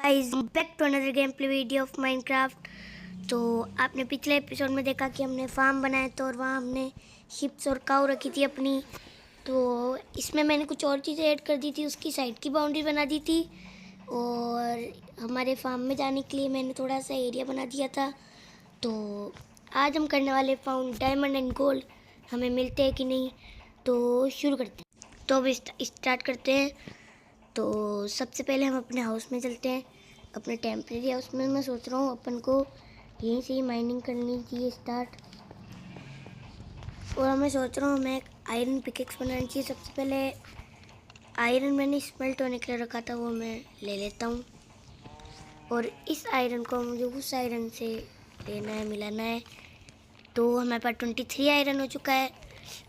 Guys back to another game play video of Minecraft. तो आपने पिछले एपिसोड में देखा कि हमने फार्म बनाया था और वहाँ हमने शिप्स और काऊ रखी थी अपनी। तो इसमें मैंने कुछ और चीज़ें ऐड कर दी थी, उसकी साइड की बाउंड्री बना दी थी और हमारे फार्म में जाने के लिए मैंने थोड़ा सा एरिया बना दिया था। तो आज हम करने वाले फाउंड डायमंड एंड गोल्ड, हमें मिलते हैं कि नहीं। तो शुरू करते हैं। तो अब स्टार्ट करते हैं। तो सबसे पहले हम अपने हाउस में चलते हैं, अपने टेम्परेरी हाउस में। मैं सोच रहा हूँ अपन को यहीं से ही माइनिंग करनी चाहिए स्टार्ट। और मैं सोच रहा हूँ मैं एक आयरन पिकेक्स बनानी चाहिए। सबसे पहले आयरन मैंने स्मेल्ट होने के लिए रखा था, वो मैं ले लेता हूँ। और इस आयरन को मुझे उस आयरन से लेना है, मिलाना है। तो हमारे पास 23 आयरन हो चुका है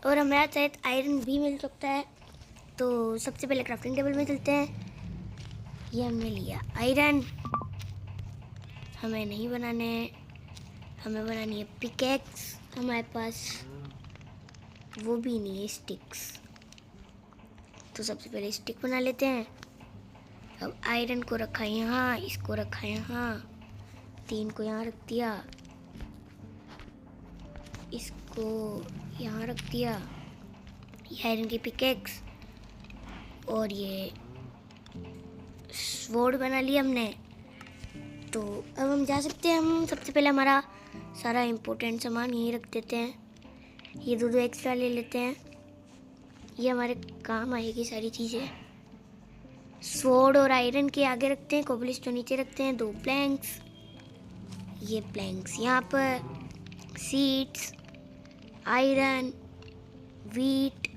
और हमारा शायद आयरन भी मिल सकता है। तो सबसे पहले क्राफ्टिंग टेबल में चलते हैं। ये हमने लिया आयरन, हमें नहीं बनाने हैं, हमें बनानी है पिकेक्स। हमारे पास वो भी नहीं है स्टिक्स, तो सबसे पहले स्टिक बना लेते हैं। अब आयरन को रखा यहाँ, इसको रखा यहाँ, 3 को यहाँ रख दिया, इसको यहाँ रख दिया। ये आयरन की पिकेक्स और ये स्वॉर्ड बना लिया हमने। तो अब हम जा सकते हैं। हम सबसे पहले हमारा सारा इम्पोर्टेंट सामान यहीं रख देते हैं। ये 2 एक्स्ट्रा ले लेते हैं, ये हमारे काम आएगी सारी चीज़ें। स्वॉर्ड और आयरन के आगे रखते हैं, कोबलस्टोन नीचे रखते हैं, 2 प्लैंक्स। ये प्लैंक्स यहाँ पर, सीड्स, आयरन, वीट,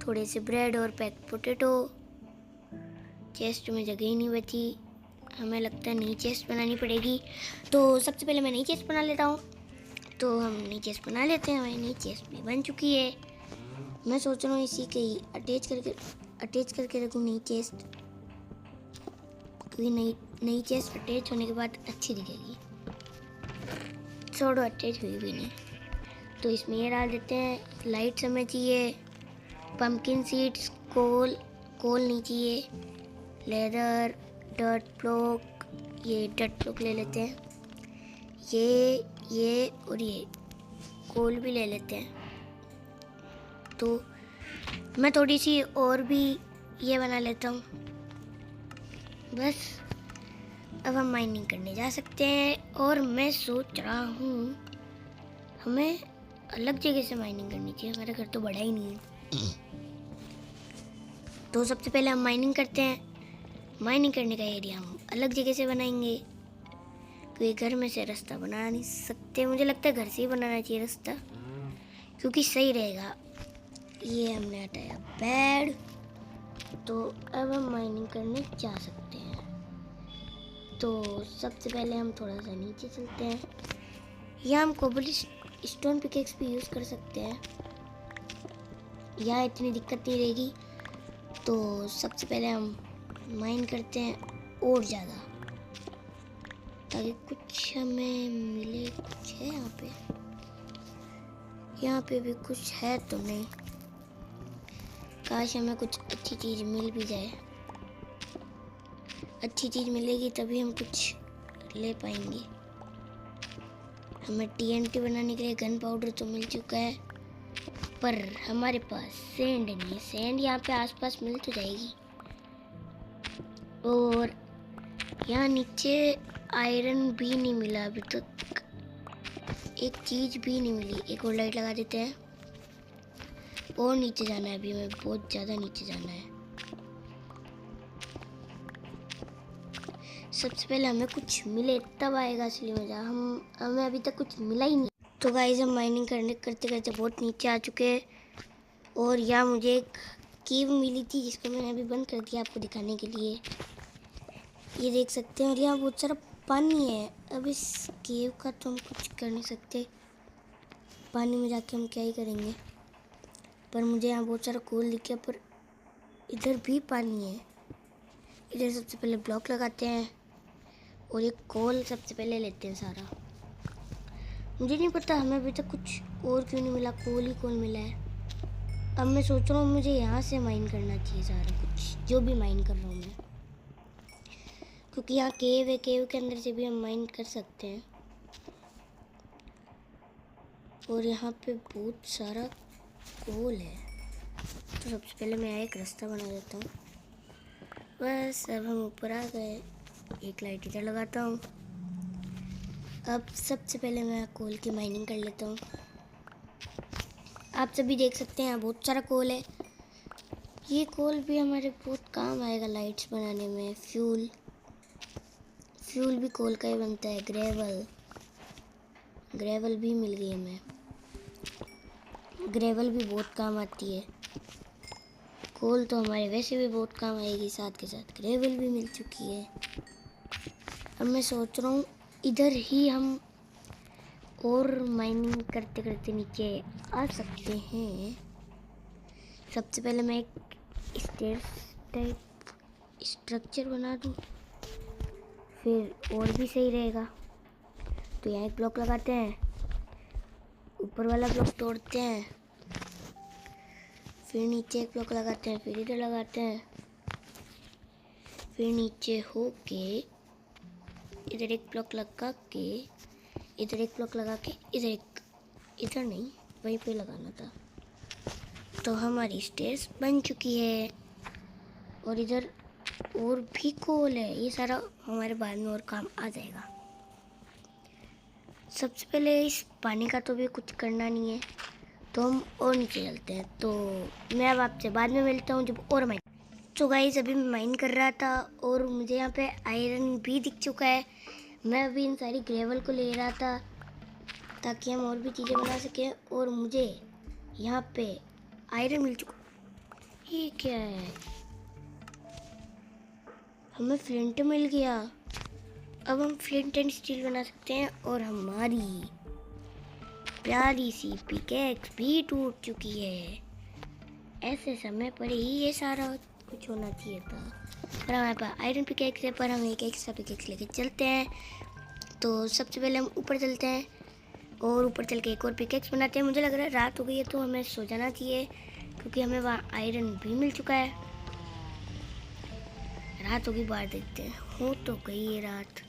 थोड़े से ब्रेड और पैक पोटैटो। चेस्ट में जगह ही नहीं बची, हमें लगता है नई चेस्ट बनानी पड़ेगी। तो सबसे पहले मैं नई चेस्ट बना लेता हूँ। तो हम नई चेस्ट बना लेते हैं। हमारी नई चेस्ट भी बन चुकी है। मैं सोच रहा हूँ इसी के ही अटैच करके रखूँ नई चेस्ट, क्योंकि नई चेस्ट अटैच होने के बाद अच्छी दिखेगी। छोड़ो, अटैच हुई भी नहीं। तो इसमें ये डाल देते हैं। लाइट हमें चाहिए, पम्पकिन सीड्स, कोल नहीं चाहिए, लेदर, डर्ट ब्लॉक, ये डर्ट ब्लॉक ले लेते हैं। ये और ये कोल भी ले लेते हैं। तो मैं थोड़ी सी और भी ये बना लेता हूँ बस। अब हम माइनिंग करने जा सकते हैं। और मैं सोच रहा हूँ हमें अलग जगह से माइनिंग करनी चाहिए, हमारा घर तो बड़ा ही नहीं है। तो सबसे पहले हम माइनिंग करते हैं। माइनिंग करने का एरिया हम अलग जगह से बनाएंगे, क्योंकि घर में से रास्ता बना नहीं सकते। मुझे लगता है घर से ही बनाना चाहिए रास्ता, क्योंकि सही रहेगा। ये हमने हटाया बेड। तो अब हम माइनिंग करने जा सकते हैं। तो सबसे पहले हम थोड़ा सा नीचे चलते हैं। यहाँ हम कोबलस्टोन पिकेक्स भी यूज़ कर सकते हैं, यहाँ इतनी दिक्कत नहीं रहेगी। तो सबसे पहले हम माइन करते हैं और ज़्यादा, ताकि कुछ हमें मिले। कुछ है यहाँ पे भी कुछ है तो नहीं। काश हमें कुछ अच्छी चीज़ मिल भी जाए। अच्छी चीज़ मिलेगी तभी हम कुछ ले पाएंगे। हमें TNT बनाने के लिए गन पाउडर तो मिल चुका है, पर हमारे पास सैंड नहीं है। सैंड यहाँ पे आसपास मिल तो जाएगी। और यहाँ नीचे आयरन भी नहीं मिला अभी तक, एक चीज़ भी नहीं मिली। एक और लाइट लगा देते हैं। और नीचे जाना है, अभी हमें बहुत ज़्यादा नीचे जाना है। सबसे पहले हमें कुछ मिले तब आएगा असली मज़ा। हमें अभी तक कुछ मिला ही नहीं। तो गाइस हम माइनिंग करते करते बहुत नीचे आ चुके हैं। और यहाँ मुझे एक कीव मिली थी, जिसको मैंने अभी बंद कर दिया आपको दिखाने के लिए। ये देख सकते हैं। और यहाँ बहुत सारा पानी है। अब इस केव का तो हम कुछ कर नहीं सकते, पानी में जाके हम क्या ही करेंगे। पर मुझे यहाँ बहुत सारा कोल दिख गया, पर इधर भी पानी है। इधर सबसे पहले ब्लॉक लगाते हैं और ये कोल सबसे पहले लेते हैं सारा। मुझे नहीं पता हमें अभी तक कुछ और क्यों नहीं मिला, कोल ही कोल मिला है। अब मैं सोच रहा हूँ मुझे यहाँ से माइन करना चाहिए सारा कुछ, जो भी माइन कर रहा हूँ मैं। क्योंकि यहाँ केव है, केव के अंदर से भी हम माइन कर सकते हैं। और यहाँ पे बहुत सारा कोल है। तो सबसे पहले मैं एक रास्ता बना देता हूँ। बस अब हम ऊपर आ गए। एक लाइट इधर लगाता हूँ। अब सबसे पहले मैं कोल की माइनिंग कर लेता हूँ। आप सभी देख सकते हैं यहाँ बहुत सारा कोल है। ये कोल भी हमारे बहुत काम आएगा लाइट्स बनाने में। फ्यूल भी कोल का ही बनता है। ग्रेवल भी मिल गई हमें। ग्रेवल भी बहुत काम आती है। कोल तो हमारे वैसे भी बहुत काम आएगी, साथ के साथ ग्रेवल भी मिल चुकी है। अब मैं सोच रहा हूँ इधर ही हम और माइनिंग करते करते नीचे आ सकते हैं। सबसे पहले मैं एक स्टेयर्स टाइप स्ट्रक्चर बना दूँ, फिर और भी सही रहेगा। तो यहाँ एक ब्लॉक लगाते हैं, ऊपर वाला ब्लॉक तोड़ते हैं, फिर नीचे एक ब्लॉक लगाते हैं, फिर इधर लगाते हैं, फिर नीचे होके इधर एक ब्लॉक लगा के, इधर एक ब्लॉक लगा के, इधर नहीं वहीं पे लगाना था। तो हमारी स्टेयर्स बन चुकी है। और इधर और भी कोल है। ये सारा हमारे बाद में और काम आ जाएगा। सबसे पहले इस पानी का तो भी कुछ करना नहीं है, तो हम और नीचे चलते हैं। तो मैं अब आपसे बाद में मिलता हूँ जब और माइन। तो गाइस अभी मैं माइन कर रहा था और मुझे यहाँ पे आयरन भी दिख चुका है। मैं अभी इन सारी ग्रेवल को ले रहा था ताकि हम और भी चीज़ें बना सकें। और मुझे यहाँ पे आयरन मिल चुका। ये क्या है? हमें फ्लिंट मिल गया। अब हम फ्लिंट एंड स्टील बना सकते हैं। और हमारी प्यारी सी पिकेक्स भी टूट चुकी है। ऐसे समय पर ही ये सारा कुछ होना चाहिए था। पर हमारे पास आयरन पिकेक्स है, पर हम एक एक्स्ट्रा पिकेक्स लेके चलते हैं। तो सबसे पहले हम ऊपर चलते हैं और ऊपर चल के एक और पिकेक्स बनाते हैं। मुझे लग रहा है रात हो गई है तो हमें सो जाना चाहिए, क्योंकि हमें वहाँ आयरन भी मिल चुका है। रात होगी, बाहर देखते हैं। हो तो गई है रात।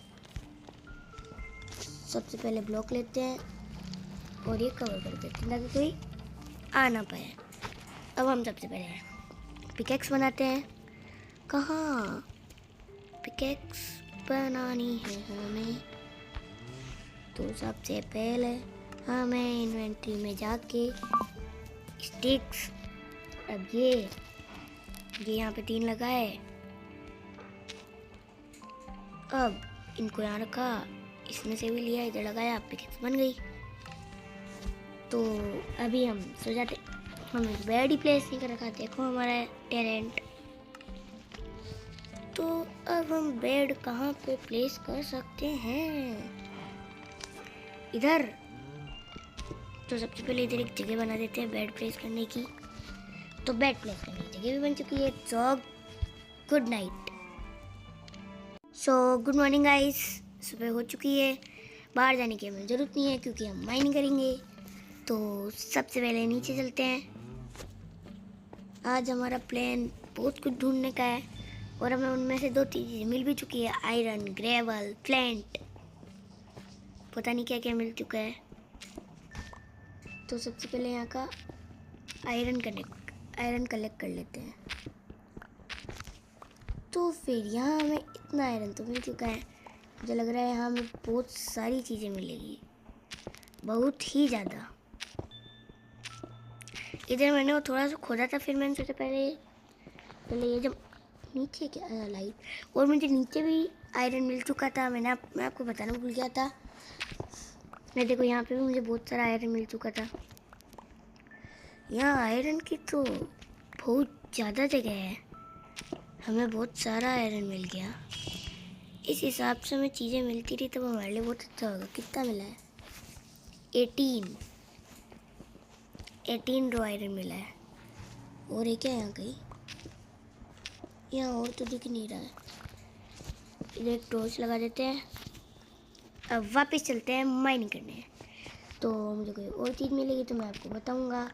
सबसे पहले ब्लॉक लेते हैं और ये कवर कर देते हैं ताकि कोई आ ना पाए। अब हम सबसे पहले पिकेक्स बनाते हैं। कहाँ पिकेक्स बनानी है हमें? तो सबसे पहले हमें इन्वेंट्री में जाके स्टिक्स, अब ये यहाँ पे 3 लगाए। अब इनको यहाँ रखा, इसमें से भी लिया, इधर लगाया, पिकेक्स बन गई। तो अभी हम सो जाते। हमने बेड ही प्लेस नहीं कर रखा, देखो हमारा टैलेंट। तो अब हम बेड कहाँ पे प्लेस कर सकते हैं? इधर। तो सबसे पहले इधर एक जगह बना देते हैं बेड प्लेस करने की। तो बेड प्लेस करने की जगह भी बन चुकी है। So good night. So good morning guys. सुबह हो चुकी है। बाहर जाने की हमें ज़रूरत नहीं है क्योंकि हम माइनिंग करेंगे। तो सबसे पहले नीचे चलते हैं। आज हमारा प्लान बहुत कुछ ढूंढने का है और हमें उनमें से 2 चीज़ें मिल भी चुकी है। आयरन, ग्रेवल, फ्लेंट, पता नहीं क्या क्या मिल चुका है। तो सबसे पहले यहाँ का आयरन कलेक्ट कर लेते हैं। तो फिर यहाँ हमें इतना आयरन तो मिल चुका है। मुझे लग रहा है यहाँ हमें बहुत सारी चीज़ें मिलेगी, बहुत ही ज़्यादा। इधर मैंने वो थोड़ा सा खोदा था, फिर मैंने सोचा पहले ये जब नीचे क्या लाइट, और मुझे नीचे भी आयरन मिल चुका था। मैं आपको बताना भूल गया था। मैं देखो यहाँ पे भी मुझे बहुत सारा आयरन मिल चुका था। यहाँ आयरन की तो बहुत ज़्यादा जगह है, हमें बहुत सारा आयरन मिल गया। इस हिसाब से हमें चीज़ें मिलती रही तब हमारे लिए बहुत अच्छा होगा। कितना मिला है? 18 रो आयरन मिला है। और एक है यहाँ कहीं, यहाँ और तो दिख नहीं रहा है। इधर एक टॉर्च लगा देते हैं। अब वापस चलते हैं माइनिंग करने। तो मुझे कोई और चीज़ मिलेगी तो मैं आपको बताऊंगा।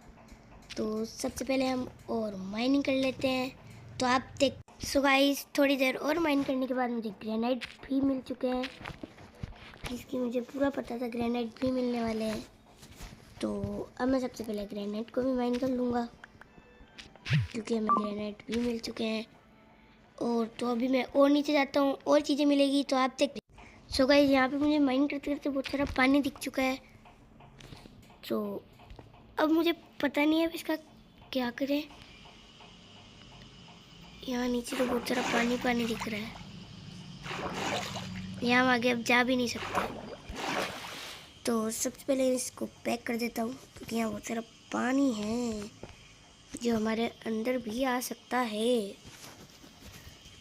तो सबसे पहले हम और माइनिंग कर लेते हैं। तो आप सो गाइस थोड़ी देर और माइन करने के बाद मुझे ग्रेनाइट भी मिल चुके हैं, जिसकी मुझे पूरा पता था ग्रेनाइट भी मिलने वाले हैं। तो अब मैं सबसे पहले ग्रेनाइट को भी माइन कर लूँगा, क्योंकि हमें ग्रेनाइट भी मिल चुके हैं। और तो अभी मैं और नीचे जाता हूँ, और चीज़ें मिलेगी तो आप देख। सो गाइस यहाँ पे मुझे माइन करते करते बहुत सारा पानी दिख चुका है। तो अब मुझे पता नहीं है अब इसका क्या करें। यहाँ नीचे तो बहुत सारा पानी पानी दिख रहा है, यहाँ हम आगे अब जा भी नहीं सकते। तो सबसे पहले इसको पैक कर देता हूँ, क्योंकि यहाँ बहुत सारा पानी है जो हमारे अंदर भी आ सकता है।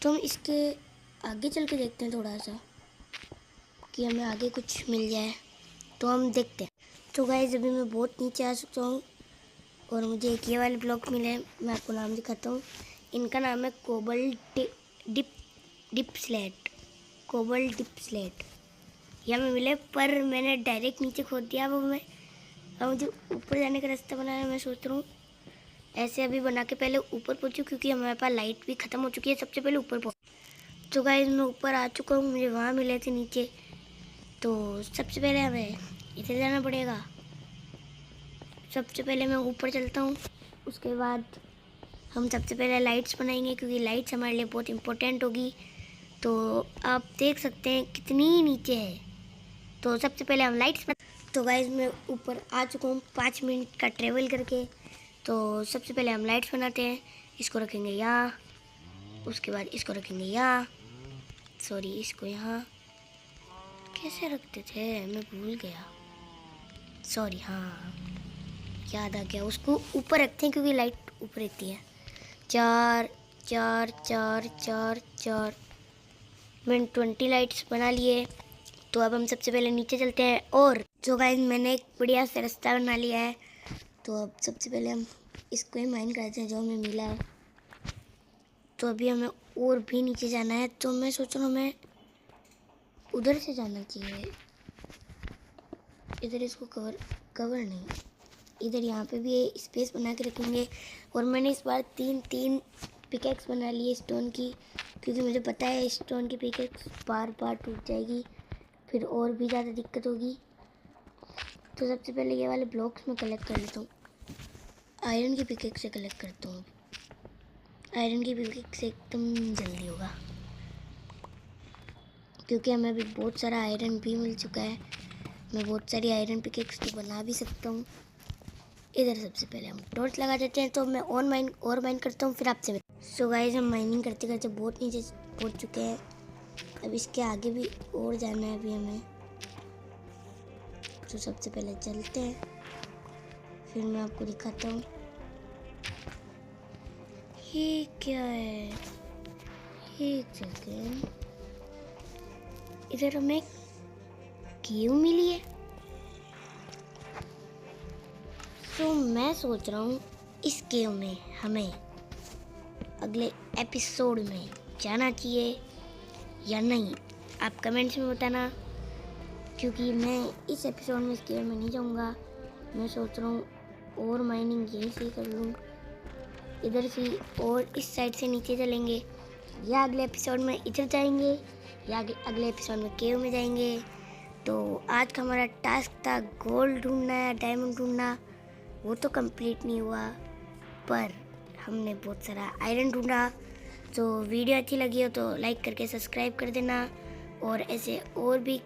तो हम इसके आगे चल के देखते हैं थोड़ा सा कि हमें आगे कुछ मिल जाए, तो हम देखते हैं। तो गाइस अभी मैं बहुत नीचे आ चुका हूँ और मुझे एक ये वाले ब्लॉक मिले हैं, मैं आपको नाम दिखाता हूँ। इनका नाम है cobalt deep slate, cobalt deep slate. यह हमें मिले, पर मैंने डायरेक्ट नीचे खोद दिया। अब मुझे ऊपर जाने का रास्ता बनाना है। मैं सोच रहा हूँ ऐसे अभी बना के पहले ऊपर पहुँचूँ, क्योंकि हमारे पास लाइट भी ख़त्म हो चुकी है। सबसे पहले ऊपर पहुँच। तो गाइस मैं ऊपर आ चुका हूँ, मुझे वहाँ मिले थे नीचे। तो सबसे पहले हमें इधर जाना पड़ेगा। सबसे पहले मैं ऊपर चलता हूँ, उसके बाद हम सबसे पहले लाइट्स बनाएंगे, क्योंकि लाइट्स हमारे लिए बहुत इम्पोर्टेंट होगी। तो आप देख सकते हैं कितनी नीचे है। तो सबसे पहले हम लाइट्स तो गाइस मैं ऊपर आ चुका हूँ 5 मिनट का ट्रेवल करके। तो सबसे पहले हम लाइट्स बनाते हैं। इसको रखेंगे यहाँ, उसके बाद इसको रखेंगे यहाँ, सॉरी इसको यहाँ कैसे रखते थे मैं भूल गया, सॉरी हाँ याद आ गया। उसको ऊपर रखते हैं क्योंकि लाइट ऊपर रहती है। 4 4 4 4 4 मैंने 20 लाइट्स बना लिए। तो अब हम सबसे पहले नीचे चलते हैं। और जो गाइस मैंने एक बढ़िया सा रास्ता बना लिया है। तो अब सबसे पहले हम इसको ही माइन करते हैं जो हमें मिला है। तो अभी हमें और भी नीचे जाना है, तो मैं सोच रहा हूँ हमें उधर से जाना चाहिए। इधर इसको कवर नहीं, इधर यहाँ पे भी स्पेस बना के रखेंगे। और मैंने इस बार 3 पिकेक्स बना लिए स्टोन की, क्योंकि मुझे पता है स्टोन की पिकेक्स बार बार टूट जाएगी, फिर और भी ज़्यादा दिक्कत होगी। तो सबसे पहले ये वाले ब्लॉक्स में कलेक्ट कर लेता हूँ। आयरन की पिकेक्स से कलेक्ट करता हूँ। आयरन की पिकेक्स से एकदम जल्दी होगा, क्योंकि हमें अभी बहुत सारा आयरन भी मिल चुका है। मैं बहुत सारी आयरन पिकेक्स तो बना भी सकता हूँ। इधर सबसे पहले हम टॉर्च लगा देते हैं। तो मैं माइन करता हूँ, फिर आपसे। सो गाइस हम माइनिंग करते करते बहुत नीचे पहुँच चुके हैं। अब इसके आगे भी और जाना है अभी हमें। तो सबसे पहले चलते हैं, फिर मैं आपको दिखाता हूँ। ये क्या है, एक सेकेंड, इधर हमें केव मिली है। तो मैं सोच रहा हूँ इस केव में हमें अगले एपिसोड में जाना चाहिए या नहीं। आप कमेंट्स में बताना, क्योंकि मैं इस एपिसोड में इस केव में नहीं जाऊँगा। मैं सोच रहा हूँ और माइनिंग यहीं से कर लूँ, इधर से, और इस साइड से नीचे चलेंगे, या अगले एपिसोड में इधर जाएंगे, या अगले एपिसोड में केव में जाएंगे। तो आज का हमारा टास्क था गोल्ड ढूंढना या डायमंड ढूंढना, वो तो कंप्लीट नहीं हुआ, पर हमने बहुत सारा आयरन ढूंढा। तो वीडियो अच्छी लगी हो तो लाइक करके सब्सक्राइब कर देना, और ऐसे और भी